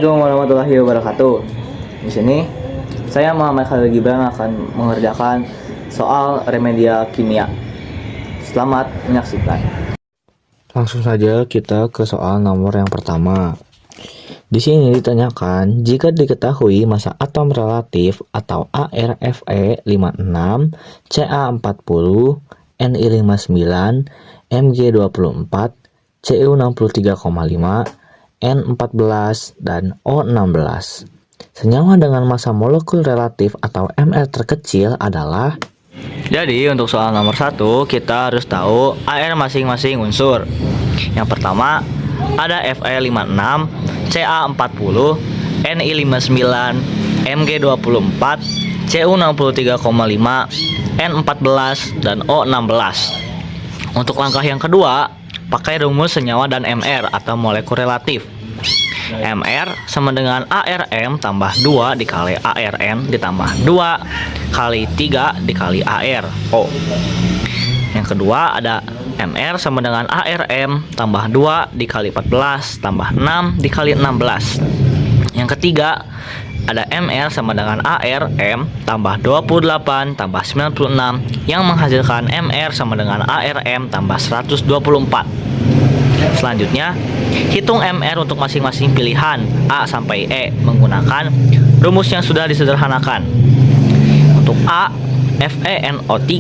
Assalamualaikum warahmatullahi wabarakatuh. Di sini saya Muhammad Khalil Gibran akan mengerjakan soal remedial kimia. Selamat menyaksikan. Langsung saja kita ke soal nomor yang pertama. Di sini ditanyakan jika diketahui massa atom relatif atau ArFe 56, Ca40, Ni59, Mg24, Cu 63,5, N14 dan O16. Senyawa dengan massa molekul relatif atau Mr terkecil adalah. Jadi untuk soal nomor 1 kita harus tahu AR masing-masing unsur. Yang pertama ada Fe56, Ca40, Ni59, Mg24, Cu 63,5, N14 dan O16. Untuk langkah yang kedua, pakai rumus senyawa dan MR atau molekul relatif. MR sama dengan ARM tambah 2 dikali ARN ditambah 2 kali 3 dikali ARO. Yang kedua ada MR sama dengan ARM tambah 2 dikali 14 tambah 6 dikali 16. Yang ketiga ada MR sama dengan ARM tambah 28 tambah 96 yang menghasilkan MR sama dengan ARM tambah 124. Selanjutnya, hitung MR untuk masing-masing pilihan A sampai E menggunakan rumus yang sudah disederhanakan. Untuk A, FeNO3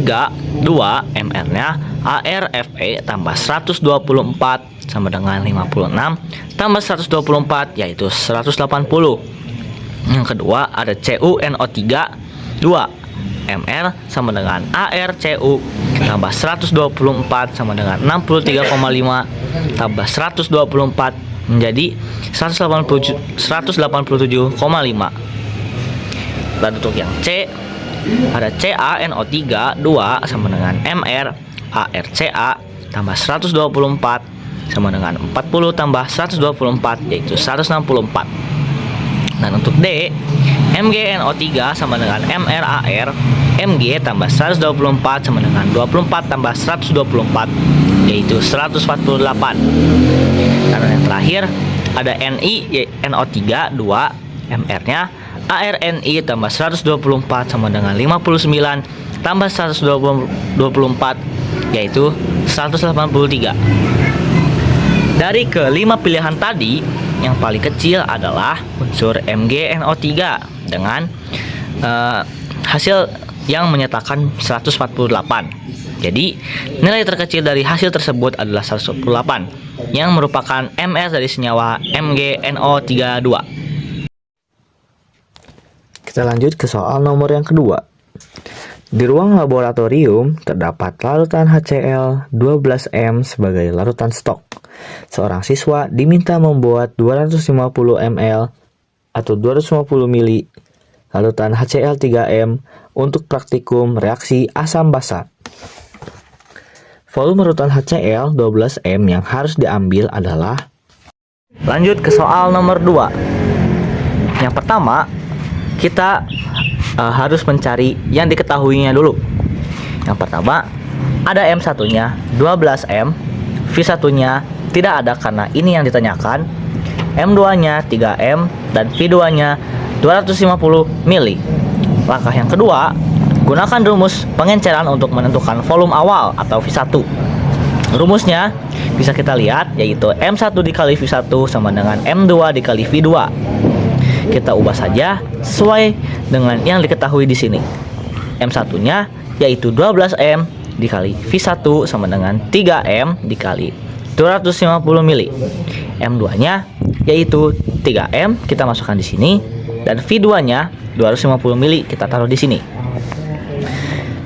2 MR-nya ArFe tambah 124 sama dengan 56 tambah 124 yaitu 180. Yang kedua ada CuNO3 2 MR sama dengan ArCu tambah 124 sama dengan 63,5 tambah 124 menjadi 187,5. Dan untuk yang C ada CaNO3 2 sama dengan MR ArCa tambah 124 sama dengan 40 tambah 124 yaitu 164. Dan untuk D MgNO3 sama dengan MrAr Mg tambah 124 sama dengan 24 tambah 124 yaitu 148. Dan yang terakhir ada NiNO3 2 MR-nya ArNi tambah 124 sama dengan 59 tambah 124 yaitu 183. Dari kelima pilihan tadi, yang paling kecil adalah unsur MgNO3 dengan hasil yang menyatakan 148. Jadi, nilai terkecil dari hasil tersebut adalah 148 yang merupakan Mr dari senyawa MgNO32. Kita lanjut ke soal nomor yang kedua. Di ruang laboratorium terdapat larutan HCl 12M sebagai larutan stok. Seorang siswa diminta membuat 250 ml atau 250 mili larutan HCl 3M untuk praktikum reaksi asam basa. Volume larutan HCl 12M yang harus diambil adalah. Lanjut ke soal nomor 2. Yang pertama, kita harus mencari yang diketahuinya dulu. Yang pertama, ada M1-nya 12M, V1-nya tidak ada karena ini yang ditanyakan, M2-nya 3M, dan V2-nya 250 mili. Langkah yang kedua, gunakan rumus pengenceran untuk menentukan volume awal atau V1. Rumusnya bisa kita lihat yaitu M1 dikali V1 sama dengan M2 dikali V2. Kita ubah saja sesuai dengan yang diketahui di sini. M1-nya yaitu 12M dikali V1 sama dengan 3M dikali 250 mili. M2-nya yaitu 3M kita masukkan di sini dan V2-nya 250 mili kita taruh di sini.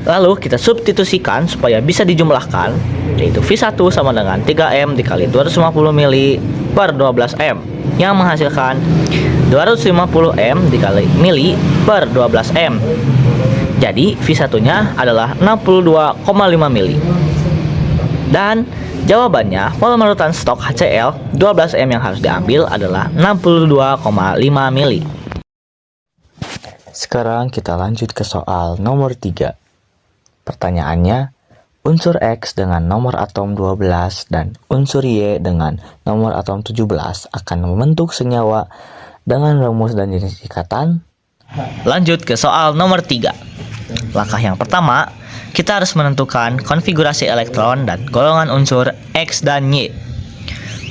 Lalu kita substitusikan supaya bisa dijumlahkan yaitu V1 sama dengan 3M dikali 250 mili per 12M yang menghasilkan 250M dikali mili per 12M. Jadi V1-nya adalah 62,5 mili. Dan jawabannya volume larutan stok HCl 12M yang harus diambil adalah 62,5 mili. Sekarang kita lanjut ke soal nomor 3. Pertanyaannya, unsur X dengan nomor atom 12 dan unsur Y dengan nomor atom 17 akan membentuk senyawa dengan rumus dan jenis ikatan. Lanjut ke soal nomor 3. Langkah yang pertama, kita harus menentukan konfigurasi elektron dan golongan unsur X dan Y.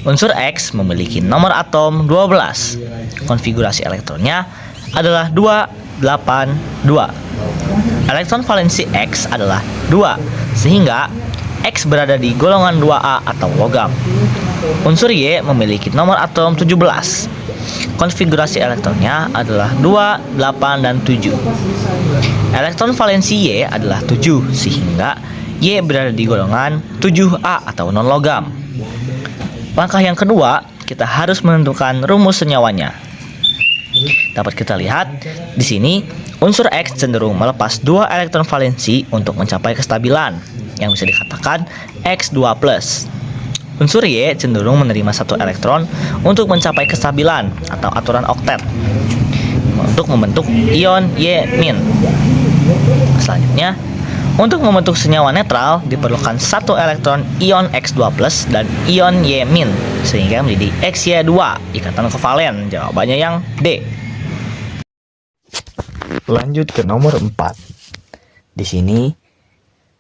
Unsur X memiliki nomor atom 12. Konfigurasi elektronnya adalah 282. Elektron valensi X adalah 2, sehingga X berada di golongan 2A atau logam. Unsur Y memiliki nomor atom 17. Konfigurasi elektronnya adalah 2, 8, dan 7. Elektron valensi Y adalah 7, sehingga Y berada di golongan 7A atau non-logam. Langkah yang kedua, kita harus menentukan rumus senyawanya. Dapat kita lihat di sini, unsur X cenderung melepas 2 elektron valensi untuk mencapai kestabilan, yang bisa dikatakan X2+. Unsur Y cenderung menerima 1 elektron untuk mencapai kestabilan atau aturan oktet untuk membentuk ion Y-. Selanjutnya, untuk membentuk senyawa netral diperlukan 1 elektron ion X2+ dan ion Y-, sehingga menjadi XY2, ikatan kovalen. Jawabannya yang D. Lanjut ke nomor 4. Di sini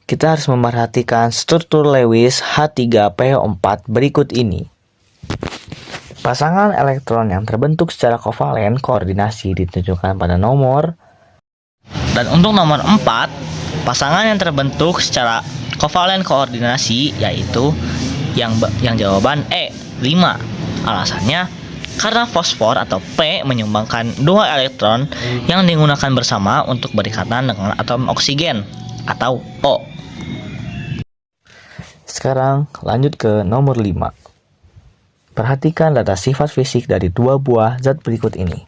kita harus memperhatikan struktur Lewis H3PO4 berikut ini. Pasangan elektron yang terbentuk secara kovalen koordinasi ditunjukkan pada nomor. Dan untuk nomor 4, pasangan yang terbentuk secara kovalen koordinasi yaitu yang jawaban E, 5. Alasannya karena fosfor atau P menyumbangkan 2 elektron yang digunakan bersama untuk berikatan dengan atom oksigen atau O. Sekarang lanjut ke nomor 5. Perhatikan data sifat fisik dari 2 buah zat berikut ini.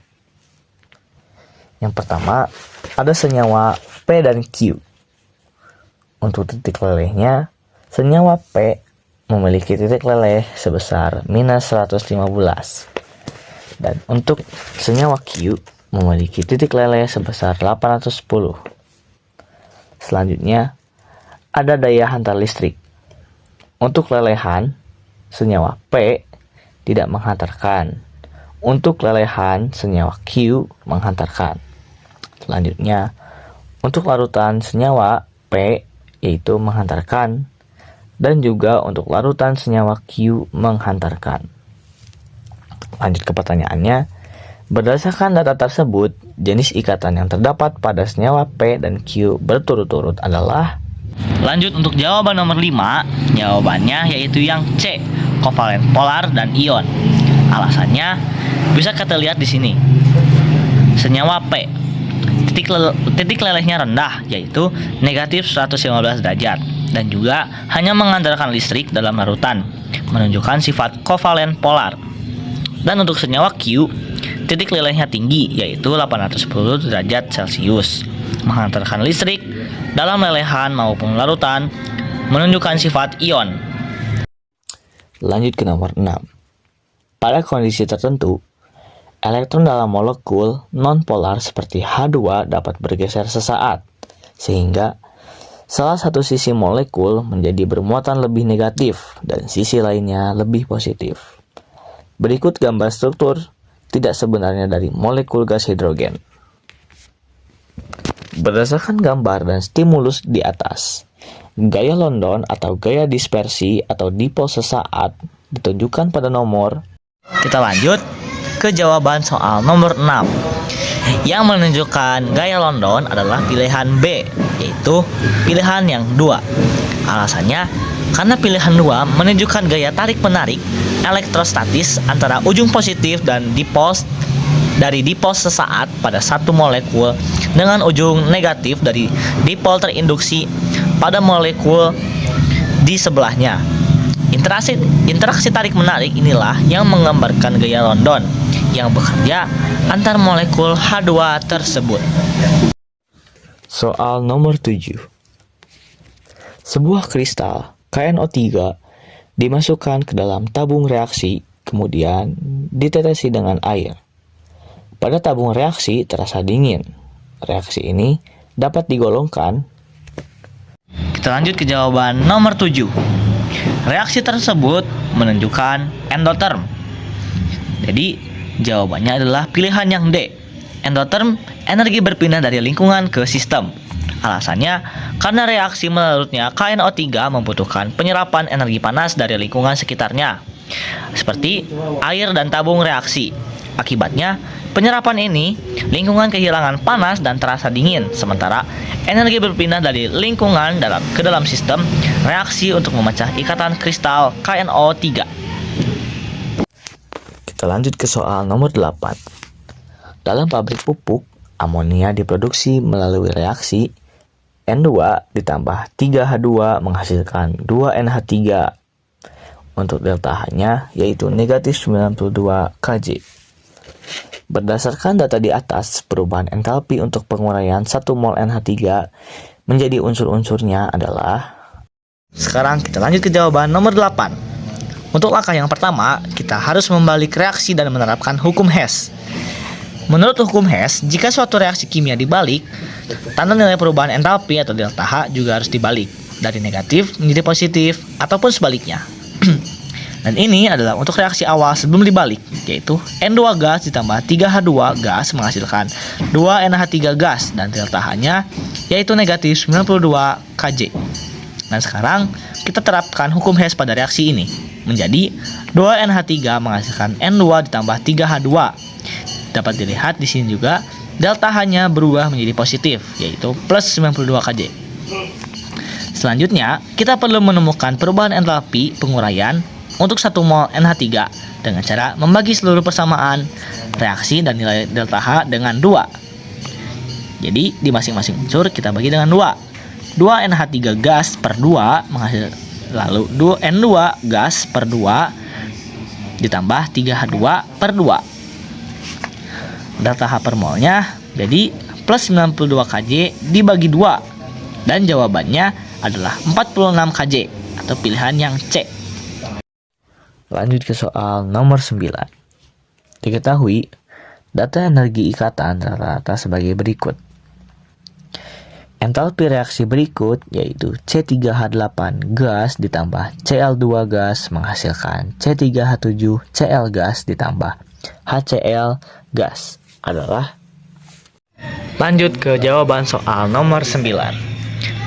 Yang pertama, ada senyawa P dan Q. Untuk titik lelehnya, senyawa P memiliki titik leleh sebesar -115. Dan untuk senyawa Q memiliki titik leleh sebesar 810. Selanjutnya, ada daya hantar listrik. Untuk lelehan, senyawa P tidak menghantarkan. Untuk lelehan, senyawa Q menghantarkan. Selanjutnya, untuk larutan senyawa P yaitu menghantarkan, dan juga untuk larutan senyawa Q menghantarkan. Lanjut ke pertanyaannya. Berdasarkan data tersebut, jenis ikatan yang terdapat pada senyawa P dan Q berturut-turut adalah. Lanjut untuk jawaban nomor 5, jawabannya yaitu yang C, kovalen polar dan ion. Alasannya bisa kita lihat di sini. Senyawa P, titik lelehnya rendah yaitu negatif 115 derajat dan juga hanya mengandalkan listrik dalam larutan, menunjukkan sifat kovalen polar. Dan untuk senyawa Q, titik lelehnya tinggi yaitu 810 derajat Celcius, menghantarkan listrik dalam lelehan maupun larutan, menunjukkan sifat ion. Lanjut ke nomor 6. Pada kondisi tertentu, elektron dalam molekul non-polar seperti H2 dapat bergeser sesaat, sehingga salah satu sisi molekul menjadi bermuatan lebih negatif dan sisi lainnya lebih positif. Berikut gambar struktur tidak sebenarnya dari molekul gas hidrogen. Berdasarkan gambar dan stimulus di atas, gaya London atau gaya dispersi atau dipol sesaat ditunjukkan pada nomor. Kita lanjut ke jawaban soal nomor 6. Yang menunjukkan gaya London adalah pilihan B, yaitu pilihan yang 2. Alasannya, karena pilihan 2 menunjukkan gaya tarik-menarik elektrostatis antara ujung positif dan dipol dari dipol sesaat pada satu molekul dengan ujung negatif dari dipol terinduksi pada molekul di sebelahnya. Interaksi tarik-menarik inilah yang menggambarkan gaya London yang bekerja antar molekul H2 tersebut. Soal nomor 7. Sebuah kristal KNO3 dimasukkan ke dalam tabung reaksi, kemudian ditetesi dengan air. Pada tabung reaksi terasa dingin. Reaksi ini dapat digolongkan. Kita lanjut ke jawaban nomor 7. Reaksi tersebut menunjukkan endotherm. Jadi, Jawabannya adalah pilihan yang D. Endotherm, energi berpindah dari lingkungan ke sistem. Alasannya, karena reaksi melarutnya KNO3 membutuhkan penyerapan energi panas dari lingkungan sekitarnya, seperti air dan tabung reaksi. Akibatnya, penyerapan ini, lingkungan kehilangan panas dan terasa dingin, sementara energi berpindah dari lingkungan ke dalam sistem reaksi untuk memecah ikatan kristal KNO3. Kita lanjut ke soal nomor 8. Dalam pabrik pupuk, amonia diproduksi melalui reaksi N2 ditambah 3H2 menghasilkan 2NH3. Untuk delta H-nya yaitu negatif 92 Kj. Berdasarkan data di atas, perubahan entalpi untuk penguraian 1 mol NH3 menjadi unsur-unsurnya adalah... Sekarang kita lanjut ke jawaban nomor 8. Untuk langkah yang pertama, kita harus membalik reaksi dan menerapkan hukum Hess. Menurut hukum Hess, jika suatu reaksi kimia dibalik, tanda nilai perubahan entalpi atau delta H juga harus dibalik dari negatif menjadi positif ataupun sebaliknya. Dan ini adalah untuk reaksi awal sebelum dibalik, yaitu N2 gas ditambah 3H2 gas menghasilkan 2NH3 gas dan delta H-nya yaitu negatif 92 Kj. Dan sekarang kita terapkan hukum Hess pada reaksi ini, menjadi 2NH3 menghasilkan N2 ditambah 3H2. Dapat dilihat di sini juga delta H-nya berubah menjadi positif, yaitu plus 92 Kj. Selanjutnya, kita perlu menemukan perubahan entalpi penguraian untuk 1 mol NH3 dengan cara membagi seluruh persamaan reaksi dan nilai delta H dengan 2. Jadi, di masing-masing unsur kita bagi dengan 2. 2 NH3 gas per 2 menghasilkan, lalu 2 N2 gas per 2 ditambah 3H2 per 2. Delta H per molnya jadi plus 92 Kj dibagi 2. Dan jawabannya adalah 46 Kj atau pilihan yang C. Lanjut ke soal nomor 9. Diketahui, data energi ikatan rata-rata sebagai berikut. Entalpi reaksi berikut yaitu C3H8 gas ditambah Cl2 gas menghasilkan C3H7 Cl gas ditambah HCl gas adalah... Lanjut ke jawaban soal nomor 9.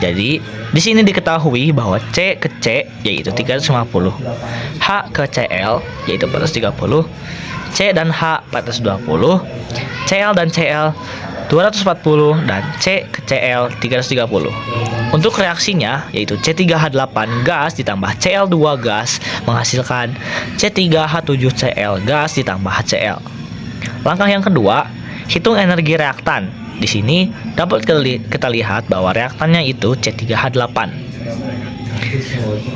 Jadi, di sini diketahui bahwa C ke C yaitu 350, H ke Cl yaitu 430, C dan H 420, Cl dan Cl 240 dan C ke Cl 330. Untuk reaksinya yaitu C3H8 gas ditambah Cl2 gas menghasilkan C3H7Cl gas ditambah HCl. Langkah yang kedua, hitung energi reaktan. Di sini dapat kita lihat bahwa reaktannya itu C3H8.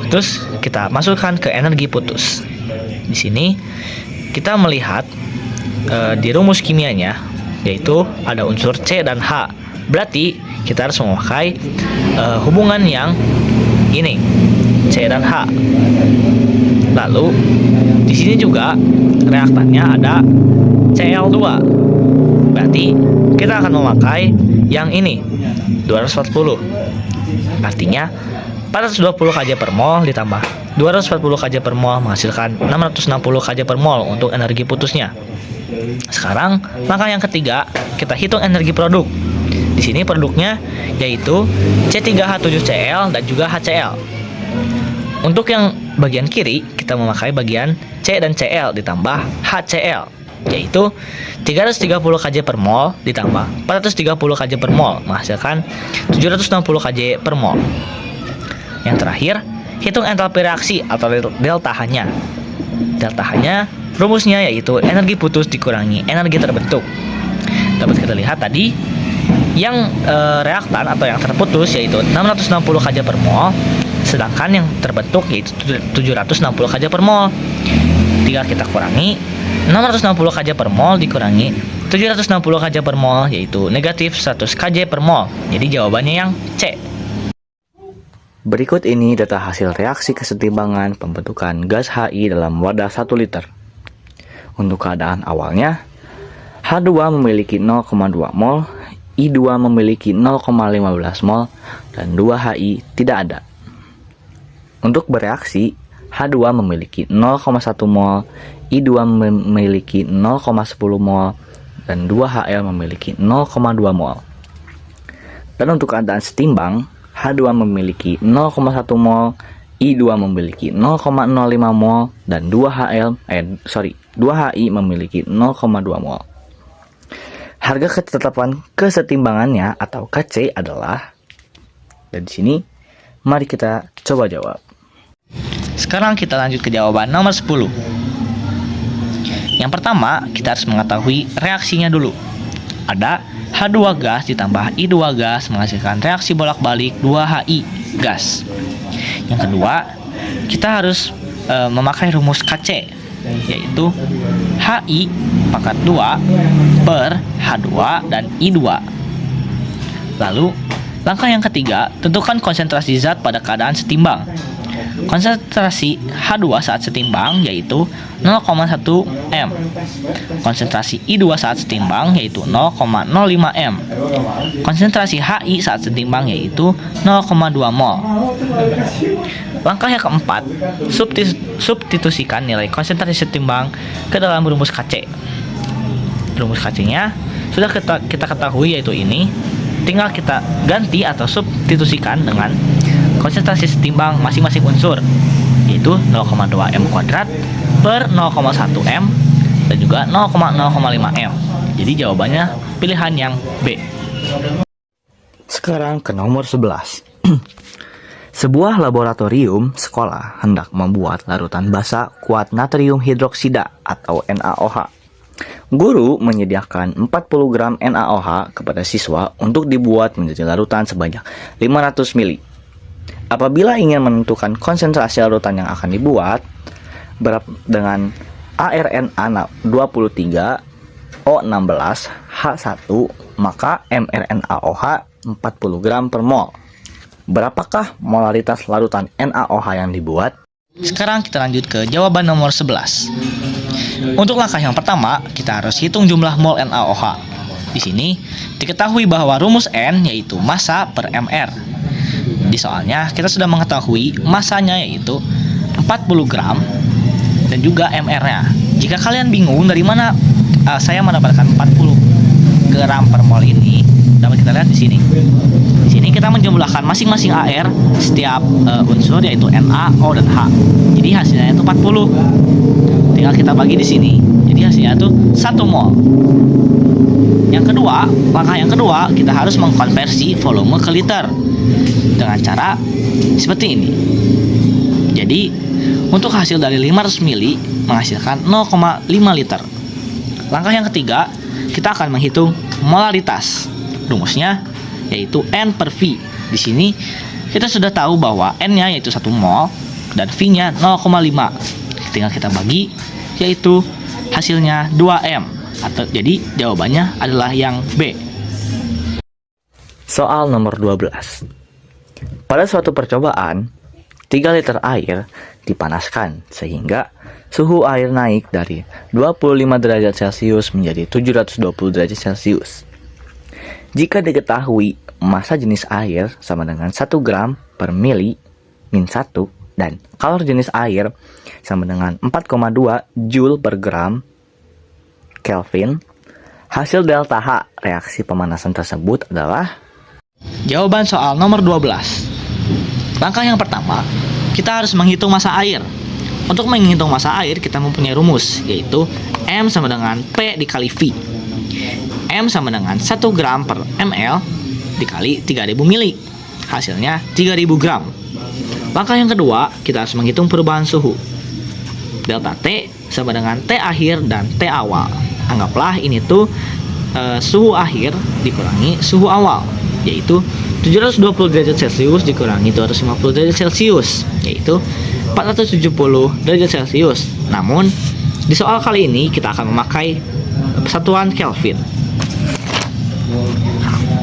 Terus kita masukkan ke energi putus. Di sini kita melihat di rumus kimianya yaitu ada unsur C dan H. Berarti kita harus memakai hubungan yang ini, C dan H. Lalu di sini juga reaktannya ada Cl2. Berarti kita akan memakai yang ini 240. Artinya 420 Kj per mol ditambah 240 Kj per mol menghasilkan 660 Kj per mol untuk energi putusnya. Sekarang langkah yang ketiga, kita hitung energi produk. Di sini produknya yaitu C3H7Cl dan juga HCl. Untuk yang bagian kiri kita memakai bagian C dan Cl ditambah HCl, yaitu 330 Kj per mol ditambah 430 Kj per mol menghasilkan 760 Kj per mol. Yang terakhir, hitung entalpi reaksi atau delta H-nya. Delta H-nya rumusnya yaitu energi putus dikurangi energi terbentuk. Dapat kita lihat tadi yang reaktan atau yang terputus yaitu 660 Kj per mol, sedangkan yang terbentuk yaitu 760 Kj per mol. Tinggal kita kurangi 660 Kj per mol dikurangi 760 Kj per mol yaitu negatif 100 Kj per mol. Jadi jawabannya yang C. Berikut ini data hasil reaksi kesetimbangan pembentukan gas HI dalam wadah 1 liter. Untuk keadaan awalnya, H2 memiliki 0,2 mol, I2 memiliki 0,15 mol, dan 2HI tidak ada. Untuk bereaksi, H2 memiliki 0,1 mol, I2 memiliki 0,10 mol dan 2HL memiliki 0,2 mol. Dan untuk keadaan setimbang, H2 memiliki 0,1 mol, I2 memiliki 0,05 mol, dan 2HI memiliki 0,2 mol. Harga ketetapan kesetimbangannya atau KC adalah, dan di sini mari kita coba jawab. Sekarang kita lanjut ke jawaban nomor 10. Yang pertama, kita harus mengetahui reaksinya dulu. Ada H2 gas ditambah I2 gas menghasilkan reaksi bolak-balik 2HI gas. Yang kedua, kita harus memakai rumus KC, yaitu HI pangkat 2 per H2 dan I2. Lalu, langkah yang ketiga, tentukan konsentrasi zat pada keadaan setimbang. Konsentrasi H2 saat setimbang yaitu 0,1 m. Konsentrasi I2 saat setimbang yaitu 0,05 m. Konsentrasi HI saat setimbang yaitu 0,2 mol. Langkah yang keempat, substitusikan nilai konsentrasi setimbang ke dalam rumus KC. Rumus KC-nya sudah kita ketahui yaitu ini. Tinggal kita ganti atau substitusikan dengan konsentrasi setimbang masing-masing unsur, yaitu 0,2 m kuadrat per 0,1 m dan juga 0,05 m. Jadi jawabannya pilihan yang B. Sekarang ke nomor 11. Sebuah laboratorium sekolah hendak membuat larutan basa kuat natrium hidroksida atau NaOH. Guru menyediakan 40 gram NaOH kepada siswa untuk dibuat menjadi larutan sebanyak 500 ml. Apabila ingin menentukan konsentrasi larutan yang akan dibuat dengan ARNA 23, O16, H1, maka mRNaOH 40 gram per mol. Berapakah molaritas larutan NaOH yang dibuat? Sekarang kita lanjut ke jawaban nomor 11. Untuk langkah yang pertama, kita harus hitung jumlah mol NaOH. Di sini diketahui bahwa rumus N yaitu massa per mR. Di soalnya kita sudah mengetahui massanya yaitu 40 gram dan juga mR-nya. Jika kalian bingung dari mana saya mendapatkan 40 gram per mol ini, dapat kita lihat di sini. Di sini kita menjumlahkan masing-masing AR setiap unsur yaitu Na, O, dan H. Jadi hasilnya itu 40. Tinggal kita bagi di sini. Jadi hasilnya itu 1 mol. Yang kedua, langkah yang kedua, kita harus mengkonversi volume ke liter dengan cara seperti ini. Jadi, untuk hasil dari 500 ml menghasilkan 0,5 liter. Langkah yang ketiga, kita akan menghitung molaritas. Rumusnya yaitu N per V. Di sini kita sudah tahu bahwa N-nya yaitu 1 mol dan V-nya 0,5. Tinggal kita bagi, yaitu hasilnya 2M. Jadi jawabannya adalah yang B. Soal nomor 12. Pada suatu percobaan, 3 liter air dipanaskan sehingga suhu air naik dari 25 derajat Celcius menjadi 720 derajat Celcius. Jika diketahui massa jenis air sama dengan 1 gram per mili min 1 dan kalor jenis air sama dengan 4,2 Joule per gram Kelvin, hasil delta H reaksi pemanasan tersebut adalah. Jawaban soal nomor 12. Langkah yang pertama, kita harus menghitung massa air. Untuk menghitung massa air, kita mempunyai rumus, yaitu M sama dengan P dikali V. M sama dengan 1 gram per ml dikali 3000 mili. Hasilnya 3000 gram. Langkah yang kedua, kita harus menghitung perubahan suhu. Delta T sama dengan T akhir dan T awal. Anggaplah ini tuh suhu akhir dikurangi suhu awal, yaitu 720 derajat Celcius dikurangi 250 derajat Celcius, yaitu 470 derajat Celcius. Namun, di soal kali ini kita akan memakai satuan Kelvin.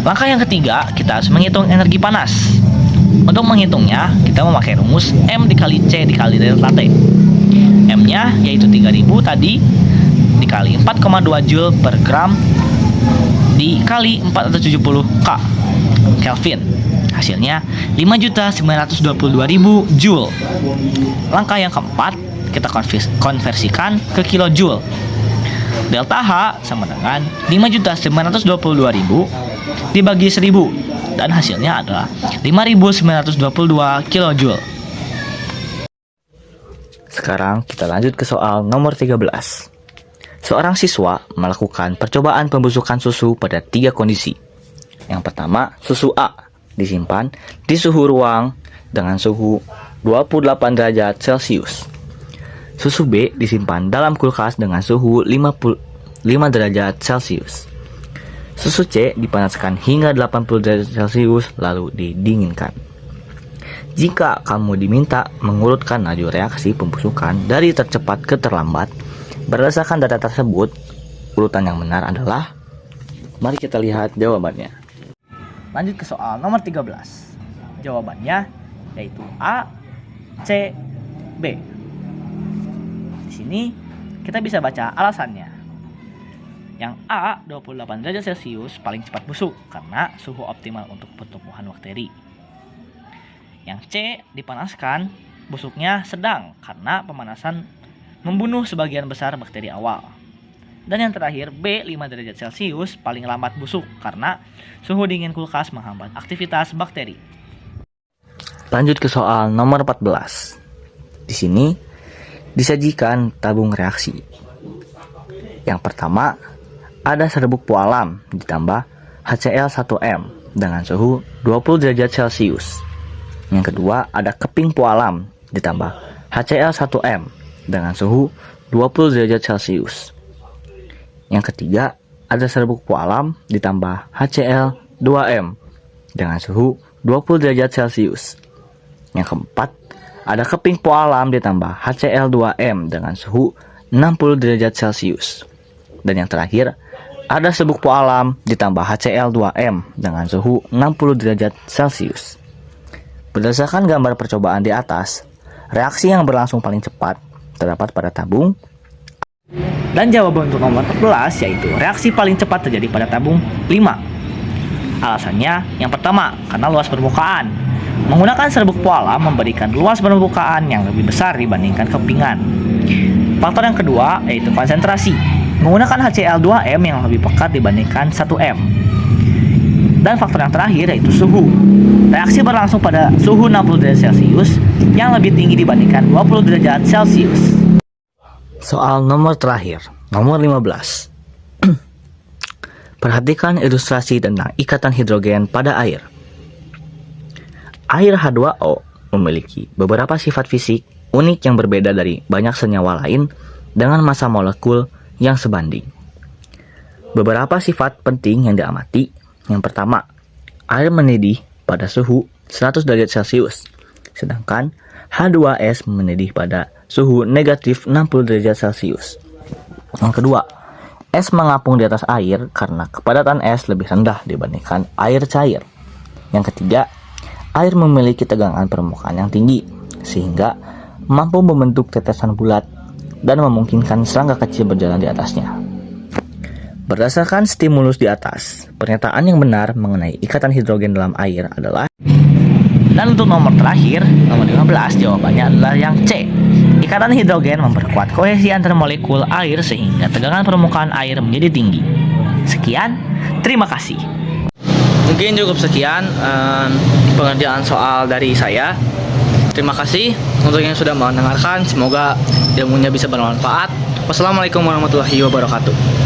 Langkah yang ketiga, kita harus menghitung energi panas. Untuk menghitungnya, kita memakai rumus M dikali C dikali delta T. M-nya yaitu 3000 tadi dikali 4,2 Joule per gram dikali 470 K Kelvin. Hasilnya 5.922.000 Joule. Langkah yang keempat, kita konversikan ke kilojoule. Delta H sama dengan 5.922.000 dibagi 1000 dan hasilnya adalah 5.922 kilojoule. Sekarang kita lanjut ke soal nomor 13. Seorang siswa melakukan percobaan pembusukan susu pada 3 kondisi. Yang pertama, susu A disimpan di suhu ruang dengan suhu 28 derajat Celcius. Susu B disimpan dalam kulkas dengan suhu 55 derajat Celcius. Susu C dipanaskan hingga 80 derajat Celcius lalu didinginkan. Jika kamu diminta mengurutkan laju reaksi pembusukan dari tercepat ke terlambat, berdasarkan data tersebut, urutan yang benar adalah, mari kita lihat jawabannya. Lanjut ke soal nomor 13. Jawabannya yaitu A, C, B. Di sini kita bisa baca alasannya. Yang A, 28 derajat Celcius paling cepat busuk karena suhu optimal untuk pertumbuhan bakteri. Yang C, dipanaskan, busuknya sedang karena pemanasan membunuh sebagian besar bakteri awal. Dan yang terakhir B, 5 derajat Celcius paling lambat busuk karena suhu dingin kulkas menghambat aktivitas bakteri. Lanjut ke soal nomor 14. Di sini disajikan tabung reaksi. Yang pertama, ada serbuk pualam ditambah HCl1M dengan suhu 20 derajat Celcius. Yang kedua, ada keping pualam ditambah HCl1M dengan suhu 20 derajat Celcius. Yang ketiga, ada serbuk pualam ditambah HCl2M dengan suhu 20 derajat Celcius. Yang keempat, ada keping pualam ditambah HCl2M dengan suhu 60 derajat Celcius. Dan yang terakhir, ada serbuk pualam ditambah HCl2M dengan suhu 60 derajat Celcius. Berdasarkan gambar percobaan di atas, reaksi yang berlangsung paling cepat terdapat pada tabung. Dan jawaban untuk nomor 14 yaitu reaksi paling cepat terjadi pada tabung 5. Alasannya yang pertama, karena luas permukaan. Menggunakan serbuk pualam memberikan luas permukaan yang lebih besar dibandingkan kepingan. Faktor yang kedua yaitu konsentrasi. Menggunakan HCl2M yang lebih pekat dibandingkan 1M. Dan faktor yang terakhir yaitu suhu. Reaksi berlangsung pada suhu 60 derajat Celcius yang lebih tinggi dibandingkan 20 derajat Celcius. Soal nomor terakhir, nomor 15. Perhatikan ilustrasi tentang ikatan hidrogen pada air. Air H2O memiliki beberapa sifat fisik unik yang berbeda dari banyak senyawa lain dengan massa molekul yang sebanding. Beberapa sifat penting yang diamati. Yang pertama, air mendidih pada suhu 100 derajat Celcius, sedangkan H2S mendidih pada suhu negatif 60 derajat Celcius. Yang kedua, es mengapung di atas air karena kepadatan es lebih rendah dibandingkan air cair. Yang ketiga, air memiliki tegangan permukaan yang tinggi, sehingga mampu membentuk tetesan bulat dan memungkinkan serangga kecil berjalan di atasnya. Berdasarkan stimulus di atas, pernyataan yang benar mengenai ikatan hidrogen dalam air adalah. Dan untuk nomor terakhir, nomor 15, jawabannya adalah yang C. Ikatan hidrogen memperkuat kohesi antar molekul air sehingga tegangan permukaan air menjadi tinggi. Sekian, terima kasih. Mungkin cukup sekian pengerjaan soal dari saya. Terima kasih untuk yang sudah mendengarkan. Semoga ilmunya bisa bermanfaat. Wassalamualaikum warahmatullahi wabarakatuh.